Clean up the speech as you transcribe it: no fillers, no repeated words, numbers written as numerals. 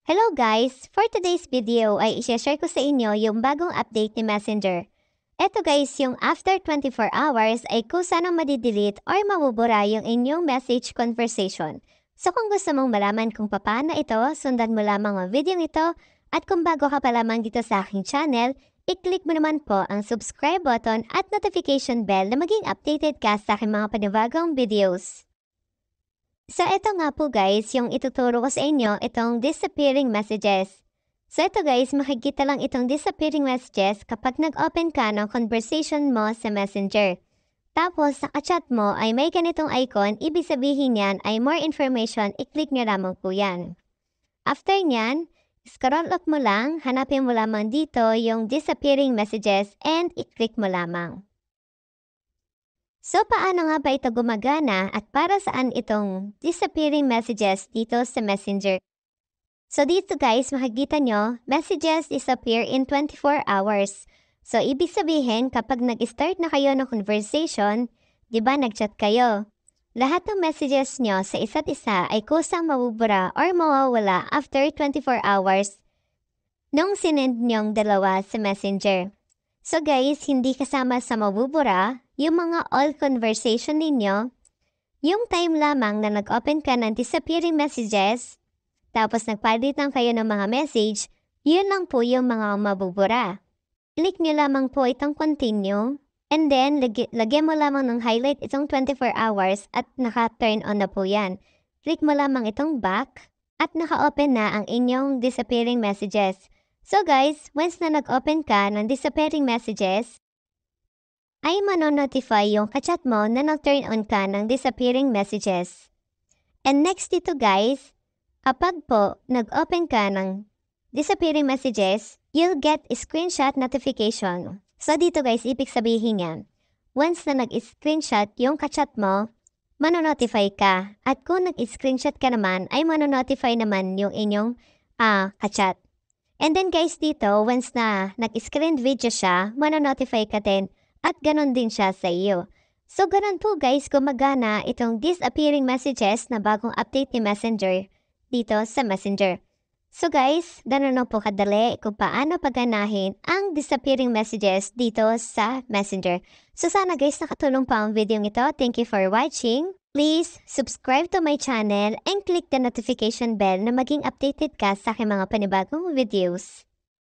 Hello guys! For today's video ay i-share ko sa inyo yung bagong update ni Messenger. Eto guys, yung after 24 hours ay kusa nang madidelete or mabubura yung inyong message conversation. So kung gusto mong malaman kung paano ito, sundan mo lamang ang video ito at kung bago ka pa lamang dito sa aking channel, i-click mo naman po ang subscribe button at notification bell na maging updated ka sa aking mga panibagong videos. So ito nga po guys, yung ituturo ko sa inyo, itong disappearing messages. So ito guys, makikita lang itong disappearing messages kapag nag-open ka ng conversation mo sa Messenger. Tapos sa chat mo ay may ganitong icon, ibig sabihin yan ay more information, i-click nyo lamang po yan. After nyan, scroll up mo lang, hanapin mo lamang dito yung disappearing messages and i-click mo lamang. So, paano nga ba ito gumagana at para saan itong disappearing messages dito sa Messenger? So, dito guys, makikita nyo, messages disappear in 24 hours. So, ibig sabihin, kapag nag-start na kayo ng conversation, di ba nag-chat kayo? Lahat ng messages nyo sa isa't isa ay kusang mabubura or mawawala after 24 hours nung sinend nyong dalawa sa Messenger. So guys, hindi kasama sa mabubura yung mga all conversation ninyo, yung time lamang na nag-open ka ng disappearing messages, tapos nagpalit lang kayo ng mga message, yun lang po yung mga mabubura. Click nyo lamang po itong continue, and then lagyan mo lamang ng highlight itong 24 hours at naka-turn on na po yan. Click mo lamang itong back at naka-open na ang inyong disappearing messages. So guys, once na nag-open ka ng disappearing messages, ay manonotify yung kachat mo na nag-turn on ka ng disappearing messages. And next dito guys, kapag po nag-open ka ng disappearing messages, you'll get a screenshot notification. So dito guys, ibig sabihin yan, once na nag-screenshot yung kachat mo, manonotify ka. At kung nag-screenshot ka naman, ay manonotify naman yung inyong kachat. And then guys dito, once na nag-screen video siya, manonotify ka din at ganon din siya sa iyo. So ganon po guys gumagana itong disappearing messages na bagong update ni Messenger dito sa Messenger. So guys, ganon na po kadali kung paano paganahin ang disappearing messages dito sa Messenger. So sana guys nakatulong pa ang video ito. Thank you for watching. Please subscribe to my channel and click the notification bell na maging updated ka sa aking mga panibagong videos.